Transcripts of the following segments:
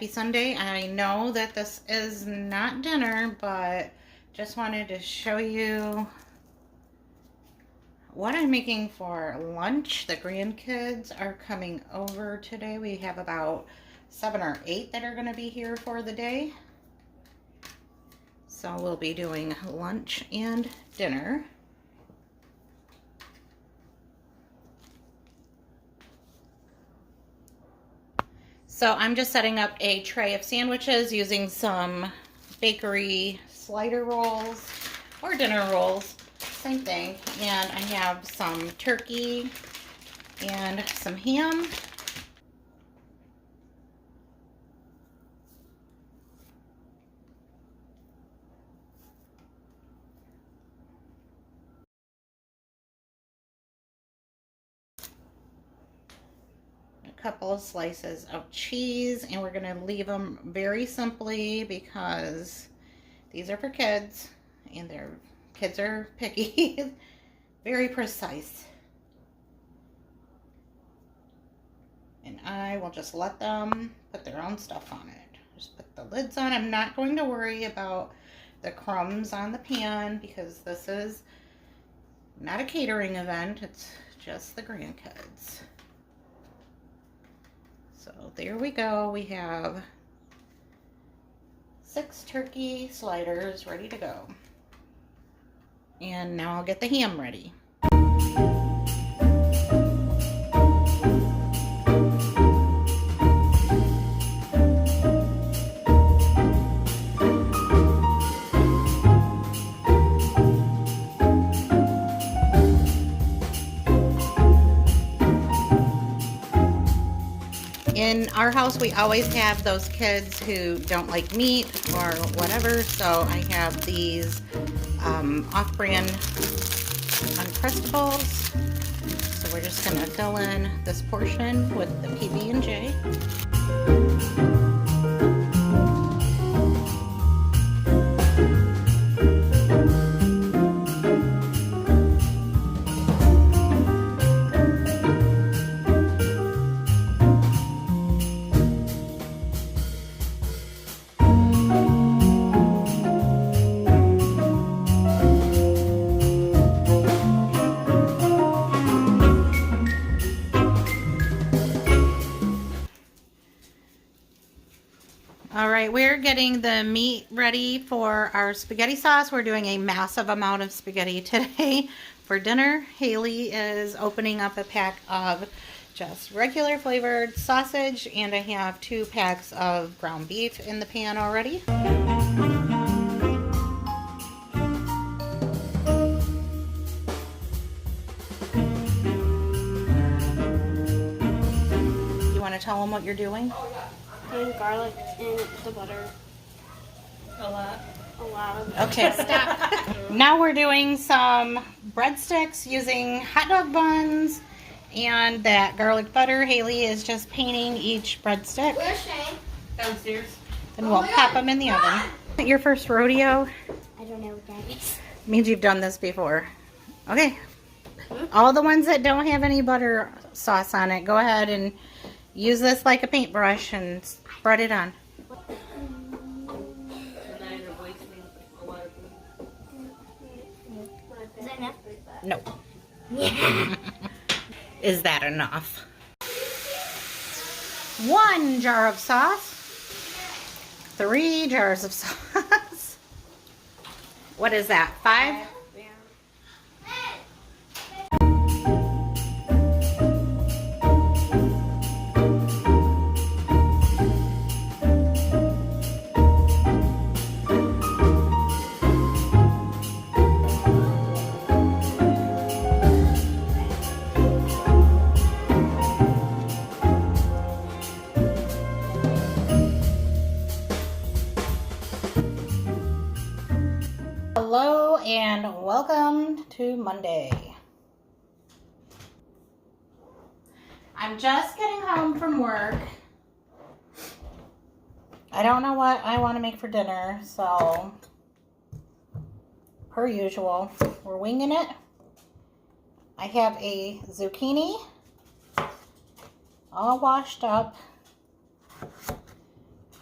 happy Sunday. I know that this is not dinner, but just wanted to show you what I'm making for lunch. The grandkids are coming over today. We have about 7 or 8 that are going to be here for the day. So we'll be doing lunch and dinner. So I'm just setting up a tray of sandwiches using some bakery slider rolls or dinner rolls, same thing. And I have some turkey and some ham. Couple of slices of cheese, and we're going to leave them very simply because these are for kids and their kids are picky. Very precise. And I will just let them put their own stuff on it. Just put the lids on. I'm not going to worry about the crumbs on the pan because this is not a catering event. It's just the grandkids. So there we go. We have 6 turkey sliders ready to go. And now I'll get the ham ready. In our house, we always have those kids who don't like meat or whatever, so I have these off-brand Uncrustables. So we're just going to fill in this portion with the PB&J. All right, we're getting the meat ready for our spaghetti sauce. We're doing a massive amount of spaghetti today for dinner. Haley is opening up a pack of just regular flavored sausage, and I have 2 packs of ground beef in the pan already. You want to tell them what you're doing? Putting garlic in the butter. A lot. Okay, stop. Now we're doing some breadsticks using hot dog buns and that garlic butter. Haley is just painting each breadstick. Where's Shane? Downstairs. And we'll pop them in the oven. Your first rodeo? I don't know what that is. Means you've done this before. Okay. All the ones that don't have any butter sauce on it, go ahead and use this like a paintbrush and spread it on. Is that enough? No. Is that enough? 1 jar of sauce. 3 jars of sauce. What is that? 5? Hello and welcome to Monday. I'm just getting home from work. I don't know what I want to make for dinner, so per usual, we're winging it. I have a zucchini all washed up.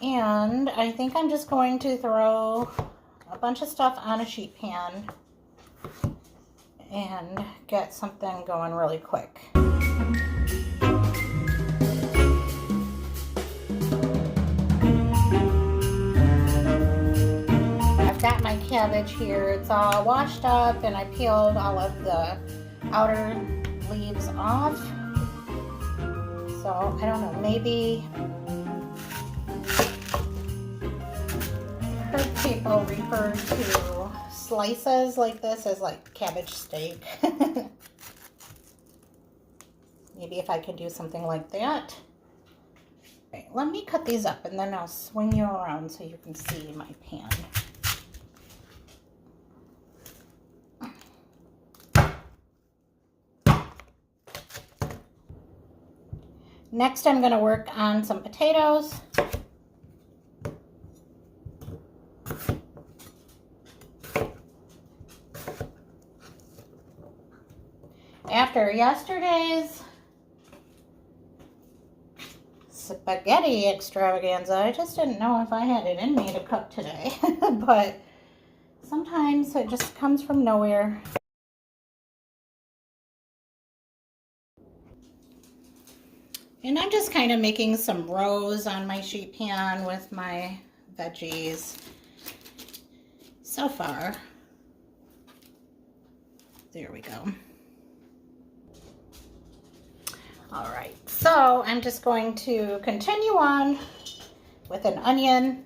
And I think I'm just going to throw a bunch of stuff on a sheet pan and get something going really quick. I've got my cabbage here. It's all washed up and I peeled all of the outer leaves off. So I don't know, maybe I've heard people refer to slices like this as like cabbage steak. Maybe if I could do something like that. Okay, let me cut these up and then I'll swing you around so you can see my pan. Next, I'm going to work on some potatoes. After yesterday's spaghetti extravaganza, I just didn't know if I had it in me to cook today. But sometimes it just comes from nowhere. And I'm just kind of making some rows on my sheet pan with my veggies. So far, there we go. All right, so I'm just going to continue on with an onion.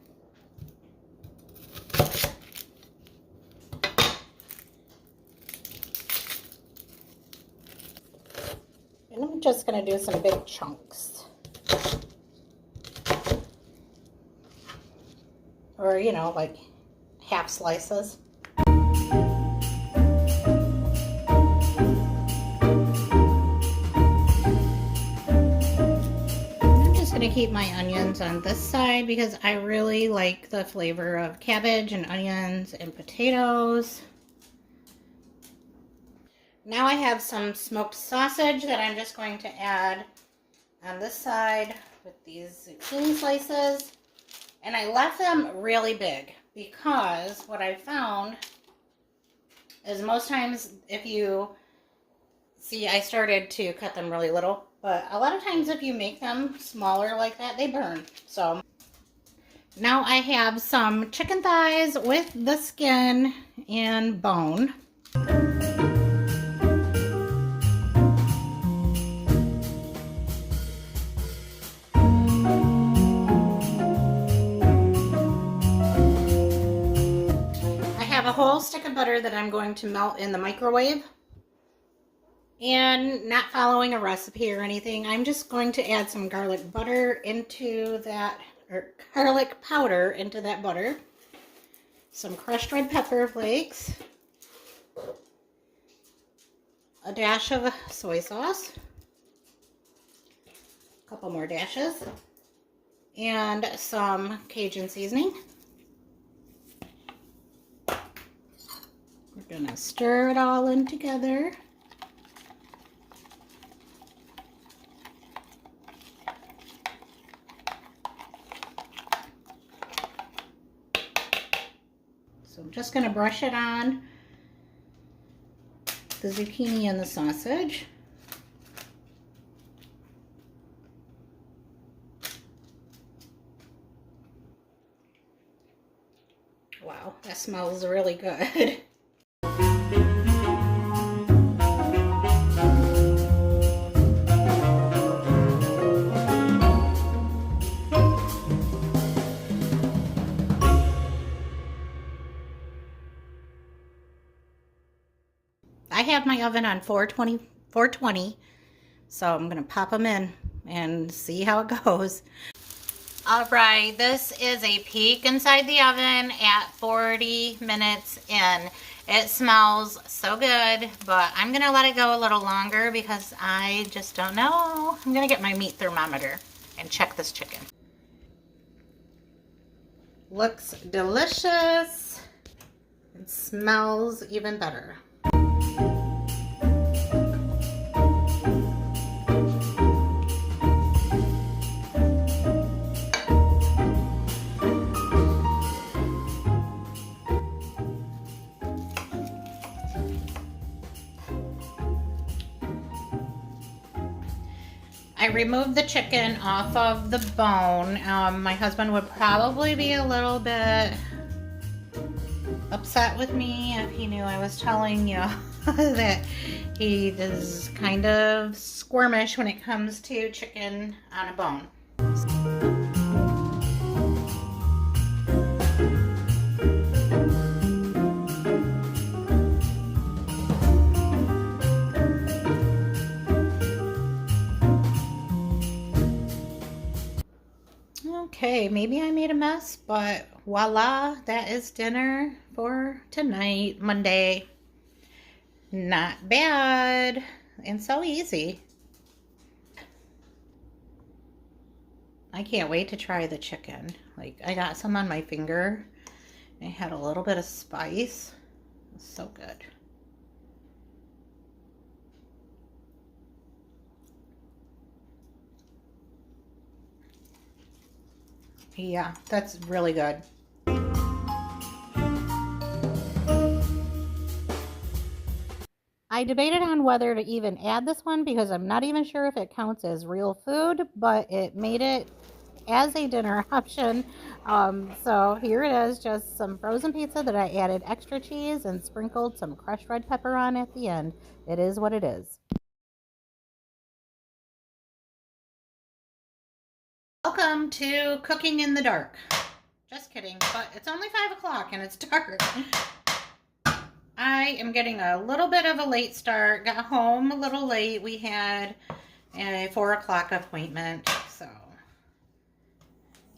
And I'm just going to do some big chunks. Or, you know, like half slices. I'm just going to keep my onions on this side because I really like the flavor of cabbage and onions and potatoes. Now I have some smoked sausage that I'm just going to add on this side with these zucchini slices. And I left them really big because what I found is most times if you see, I started to cut them really little, but a lot of times if you make them smaller like that, they burn. So now I have some chicken thighs with the skin and bone. A whole stick of butter that I'm going to melt in the microwave, and not following a recipe or anything. I'm just going to add some garlic butter into that, or garlic powder into that butter, some crushed red pepper flakes, a dash of soy sauce, a couple more dashes, and some Cajun seasoning. We're gonna stir it all in together. So I'm just gonna brush it on the zucchini and the sausage. Wow, that smells really good. I have my oven on 420, so I'm going to pop them in and see how it goes. All right, this is a peek inside the oven at 40 minutes in. It smells so good, but I'm going to let it go a little longer because I just don't know. I'm going to get my meat thermometer and check this chicken. Looks delicious. It smells even better. I removed the chicken off of the bone. My husband would probably be a little bit upset with me if he knew I was telling you that he is kind of squirmish when it comes to chicken on a bone. Okay, maybe I made a mess, but voila, that is dinner for tonight, Monday. Not bad, and so easy. I can't wait to try the chicken. Like, I got some on my finger. It had a little bit of spice. It's so good. Yeah, that's really good. I debated on whether to even add this one because I'm not even sure if it counts as real food, but it made it as a dinner option. So here it is, just some frozen pizza that I added extra cheese and sprinkled some crushed red pepper on at the end. It is what it is. Welcome to Cooking in the Dark. Just kidding, but it's only 5 o'clock and it's dark. I am getting a little bit of a late start. Got home a little late. We had a 4 o'clock appointment, so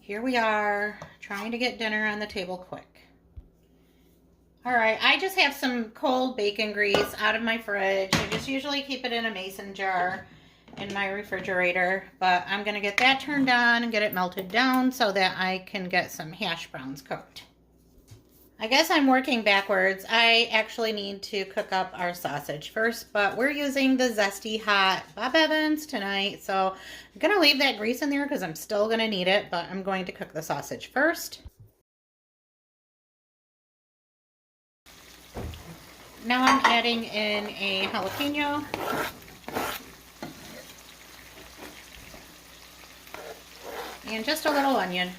here we are trying to get dinner on the table quick. All right, I just have some cold bacon grease out of my fridge. I just usually keep it in a mason jar in my refrigerator, but I'm gonna get that turned on and get it melted down so that I can get some hash browns cooked. I guess I'm working backwards. I actually need to cook up our sausage first, but we're using the Zesty Hot Bob Evans tonight, so I'm gonna leave that grease in there because I'm still gonna need it, but I'm going to cook the sausage first. Now I'm adding in a jalapeno. And just a little onion.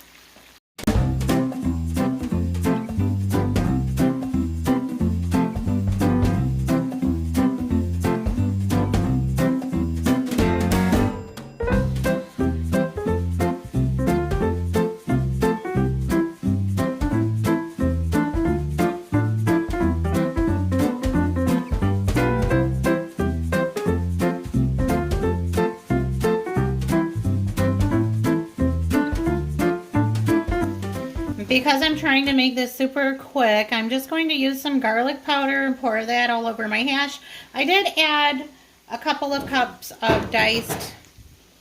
Because I'm trying to make this super quick, I'm just going to use some garlic powder and pour that all over my hash. I did add a couple of cups of diced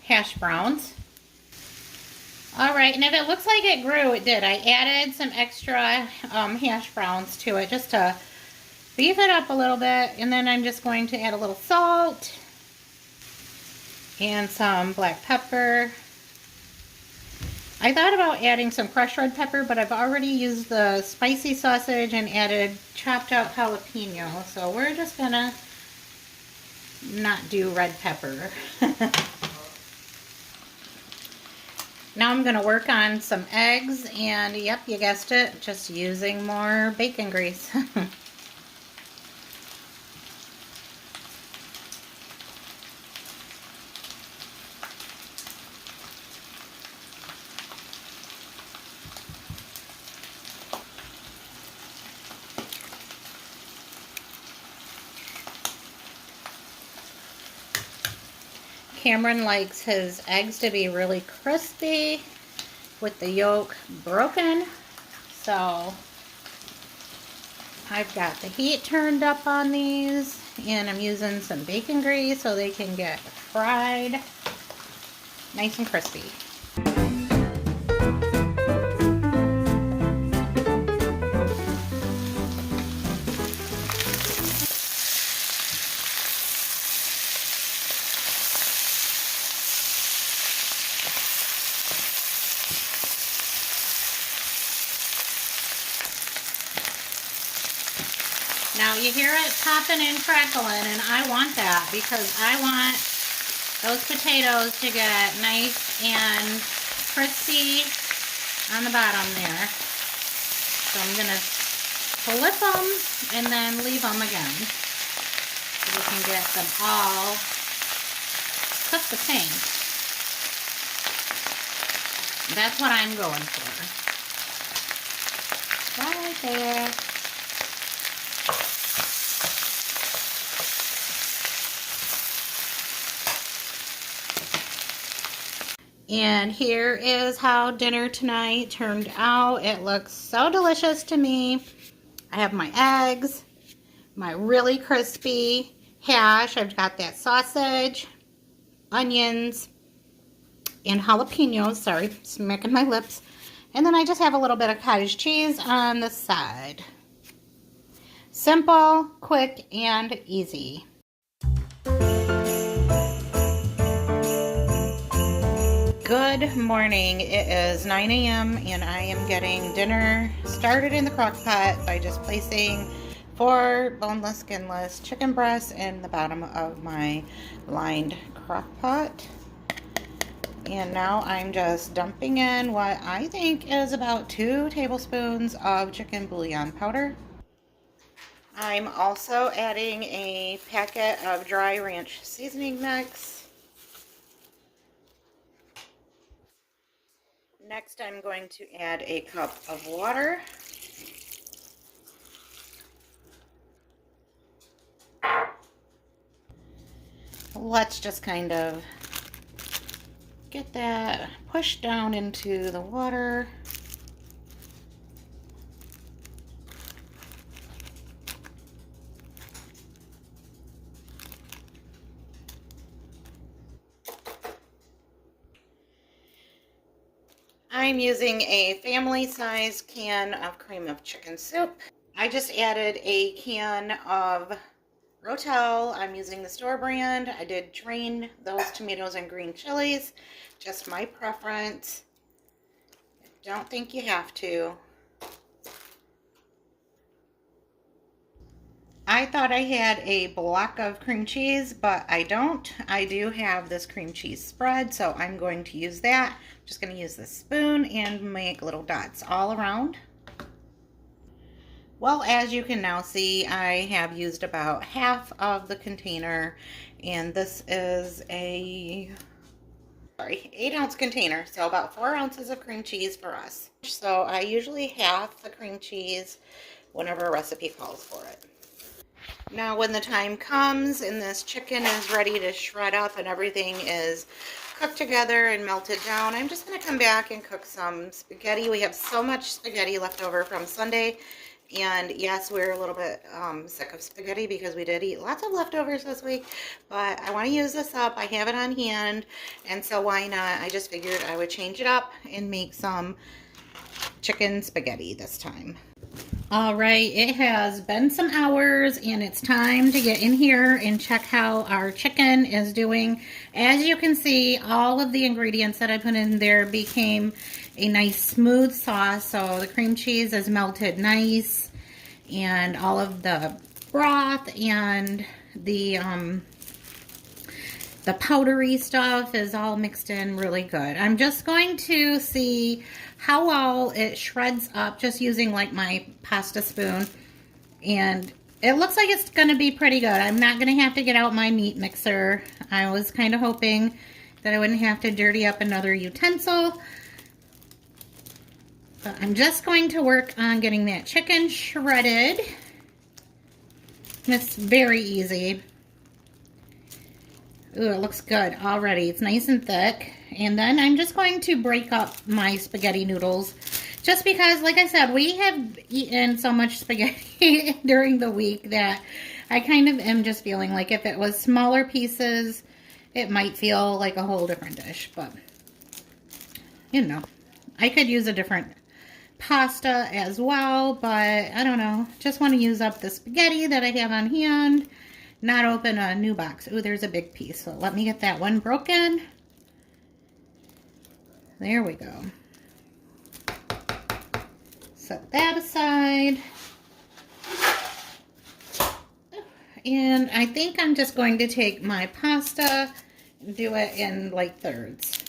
hash browns. All right, and if it looks like it grew, it did. I added some extra hash browns to it just to beef it up a little bit, and then I'm just going to add a little salt and some black pepper. I thought about adding some crushed red pepper, but I've already used the spicy sausage and added chopped up jalapeno, so we're just gonna not do red pepper. Now I'm gonna work on some eggs, and yep, you guessed it, just using more bacon grease. Cameron likes his eggs to be really crispy with the yolk broken. So I've got the heat turned up on these, and I'm using some bacon grease so they can get fried nice and crispy. Now you hear it popping and crackling, and I want that because I want those potatoes to get nice and crispy on the bottom there. So I'm going to flip them and then leave them again. So we can get them all cooked the same. That's what I'm going for. Right there. And here is how dinner tonight turned out. It looks so delicious to me. I have my eggs, my really crispy hash. I've got that sausage, onions, and jalapenos. Sorry, smacking my lips. And then I just have a little bit of cottage cheese on the side. Simple, quick, and easy. Good morning. It is 9 a.m. and I am getting dinner started in the crock pot by just placing 4 boneless, skinless chicken breasts in the bottom of my lined crock pot. And now I'm just dumping in what I think is about 2 tablespoons of chicken bouillon powder. I'm also adding a packet of dry ranch seasoning mix. Next, I'm going to add a cup of water. Let's just kind of get that pushed down into the water. I'm using a family-sized can of cream of chicken soup. I just added a can of Rotel. I'm using the store brand. I did drain those tomatoes and green chilies. Just my preference. I don't think you have to. I thought I had a block of cream cheese, but I don't. I do have this cream cheese spread, so I'm going to use that. I'm just going to use this spoon and make little dots all around. Well, as you can now see, I have used about half of the container, and this is a 8-ounce container, so about 4 ounces of cream cheese for us. So I usually half the cream cheese whenever a recipe calls for it. Now when the time comes and this chicken is ready to shred up and everything is cooked together and melted down, I'm just going to come back and cook some spaghetti. We have so much spaghetti left over from Sunday, and yes, we're a little bit sick of spaghetti because we did eat lots of leftovers this week, but I want to use this up. I have it on hand, and so why not? I just figured I would change it up and make some chicken spaghetti this time. All right, it has been some hours and it's time to get in here and check how our chicken is doing. As you can see, all of the ingredients that I put in there became a nice smooth sauce. So the cream cheese is melted nice, and all of the broth and the powdery stuff is all mixed in really good. I'm just going to see how well it shreds up just using like my pasta spoon, and it looks like it's going to be pretty good. I'm not going to have to get out my meat mixer. I was kind of hoping that I wouldn't have to dirty up another utensil, but I'm just going to work on getting that chicken shredded. And it's very easy. Ooh, it looks good already. It's nice and thick. And then I'm just going to break up my spaghetti noodles. Just because, like I said, we have eaten so much spaghetti during the week that I kind of am just feeling like if it was smaller pieces, it might feel like a whole different dish. But, you know, I could use a different pasta as well. But, I don't know. Just want to use up the spaghetti that I have on hand. Not open a new box. Ooh, there's a big piece. So let me get that one broken. There we go. Set that aside. And I think I'm just going to take my pasta do it in like thirds.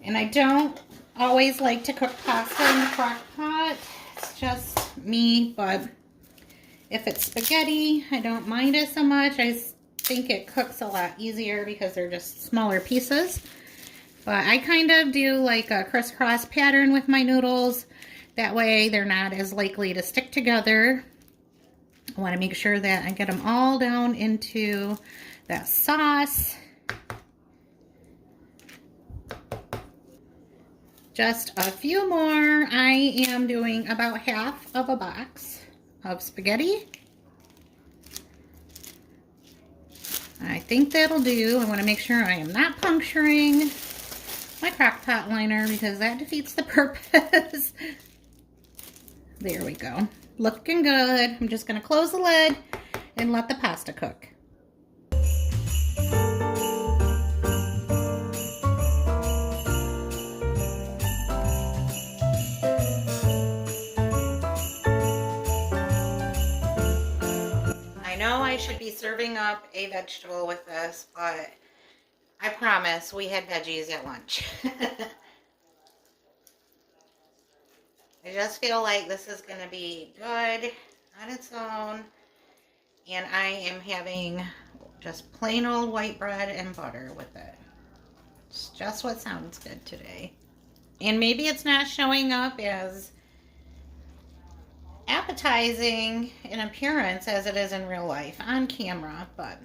And I don't always like to cook pasta in the crock pot. It's just me, but if it's spaghetti, I don't mind it so much. I think it cooks a lot easier because they're just smaller pieces. But I kind of do like a crisscross pattern with my noodles. That way they're not as likely to stick together. I want to make sure that I get them all down into that sauce. Just a few more. I am doing about half of a box of spaghetti. I think that'll do. I want to make sure I am not puncturing my crock pot liner because that defeats the purpose. There we go. Looking good. I'm just going to close the lid and let the pasta cook. I know I should be serving up a vegetable with this, but I promise we had veggies at lunch. I just feel like this is going to be good on its own. And I am having just plain old white bread and butter with it. It's just what sounds good today. And maybe it's not showing up as appetizing in appearance as it is in real life on camera, but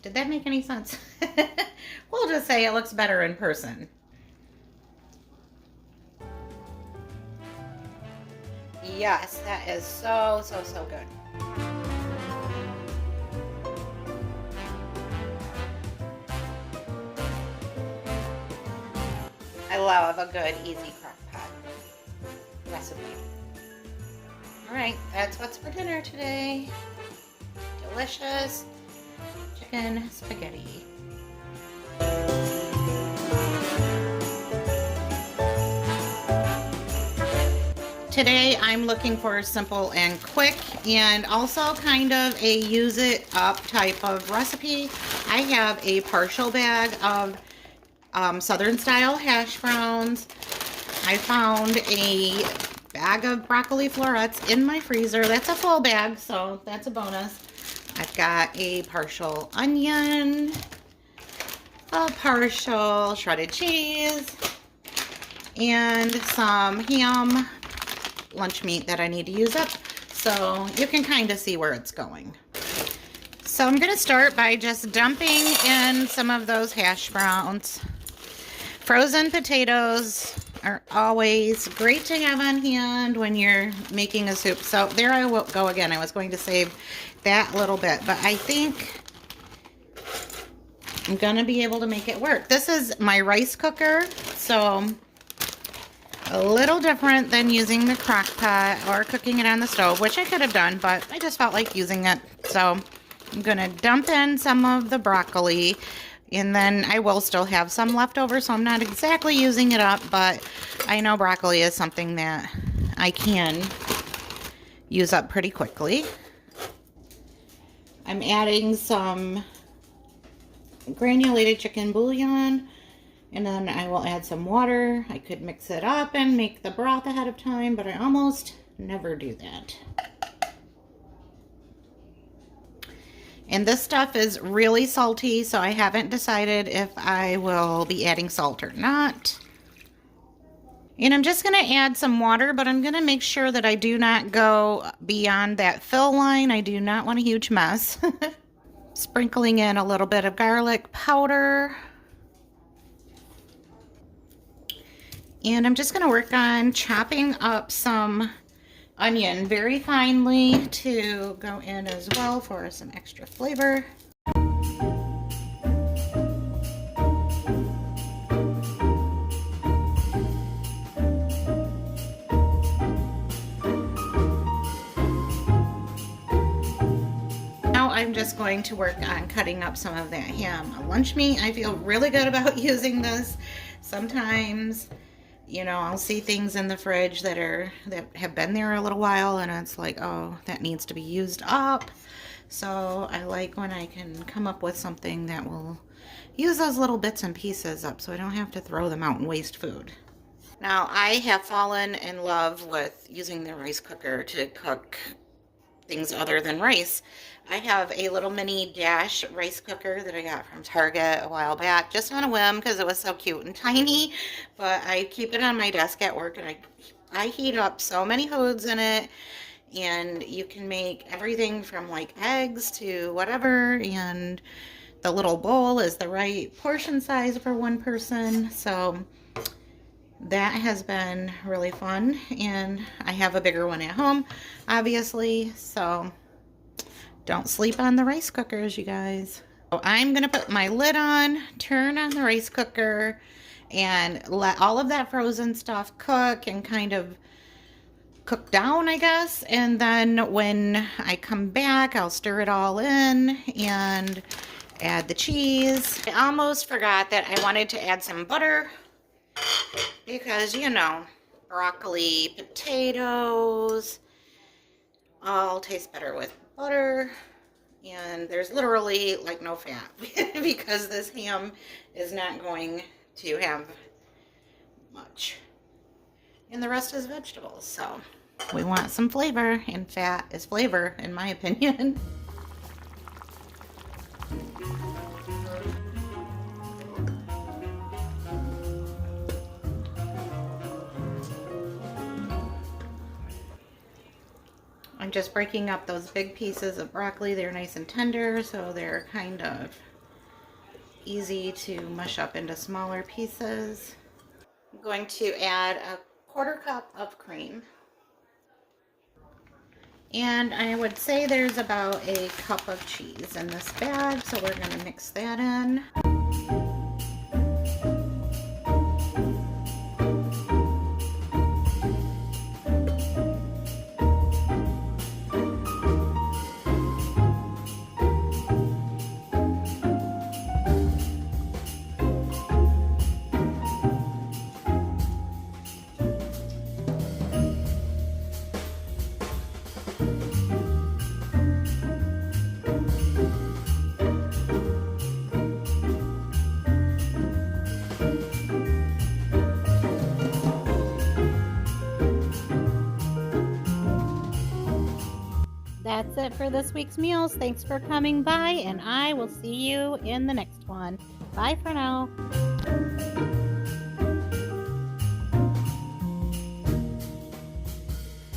did that make any sense? We'll just say it looks better in person. Yes, that is so good. I love a good, easy crock pot recipe. All right, that's what's for dinner today. Delicious chicken spaghetti. Today I'm looking for simple and quick and also kind of a use it up type of recipe. I have a partial bag of Southern style hash browns. I found a bag of broccoli florets in my freezer. That's a full bag, so that's a bonus. I've got a partial onion, a partial shredded cheese, and some ham lunch meat that I need to use up, so you can kind of see where it's going. So I'm going to start by just dumping in some of those hash browns. Frozen potatoes are always great to have on hand when you're making a soup. So there I will go again. I was going to save that little bit, but I think I'm going to be able to make it work. This is my rice cooker, so a little different than using the crock pot or cooking it on the stove, which I could have done, but I just felt like using it. So I'm going to dump in some of the broccoli, and then I will still have some left over, so I'm not exactly using it up, but I know broccoli is something that I can use up pretty quickly. I'm adding some granulated chicken bouillon, and then I will add some water. I could mix it up and make the broth ahead of time, but I almost never do that. And this stuff is really salty, so I haven't decided if I will be adding salt or not. And I'm just going to add some water, but I'm going to make sure that I do not go beyond that fill line. I do not want a huge mess. Sprinkling in a little bit of garlic powder. And I'm just going to work on chopping up some onion very finely to go in as well for some extra flavor. Now I'm just going to work on cutting up some of that ham lunch meat. I feel really good about using this. Sometimes, you know, I'll see things in the fridge that have been there a little while, and it's like, oh, that needs to be used up. So I like when I can come up with something that will use those little bits and pieces up so I don't have to throw them out and waste food. Now I have fallen in love with using the rice cooker to cook things other than rice. I have a little mini Dash rice cooker that I got from Target a while back, just on a whim because it was so cute and tiny. But I keep it on my desk at work, and I heat up so many foods in it, and you can make everything from like eggs to whatever. And the little bowl is the right portion size for one person. So that has been really fun, and I have a bigger one at home, obviously. So don't sleep on the rice cookers, you guys. So I'm gonna put my lid on, turn on the rice cooker, and let all of that frozen stuff cook and kind of cook down, I guess. And then when I come back, I'll stir it all in and add the cheese. I almost forgot that I wanted to add some butter because, you know, broccoli, potatoes all taste better with butter. And there's literally like no fat because this ham is not going to have much. And the rest is vegetables. So we want some flavor, and fat is flavor, in my opinion. I'm just breaking up those big pieces of broccoli. They're nice and tender, so they're kind of easy to mush up into smaller pieces. I'm going to add a quarter cup of cream. And I would say there's about a cup of cheese in this bag, so we're going to mix that in. That's it for this week's meals. Thanks for coming by, and I will see you in the next one. Bye for now.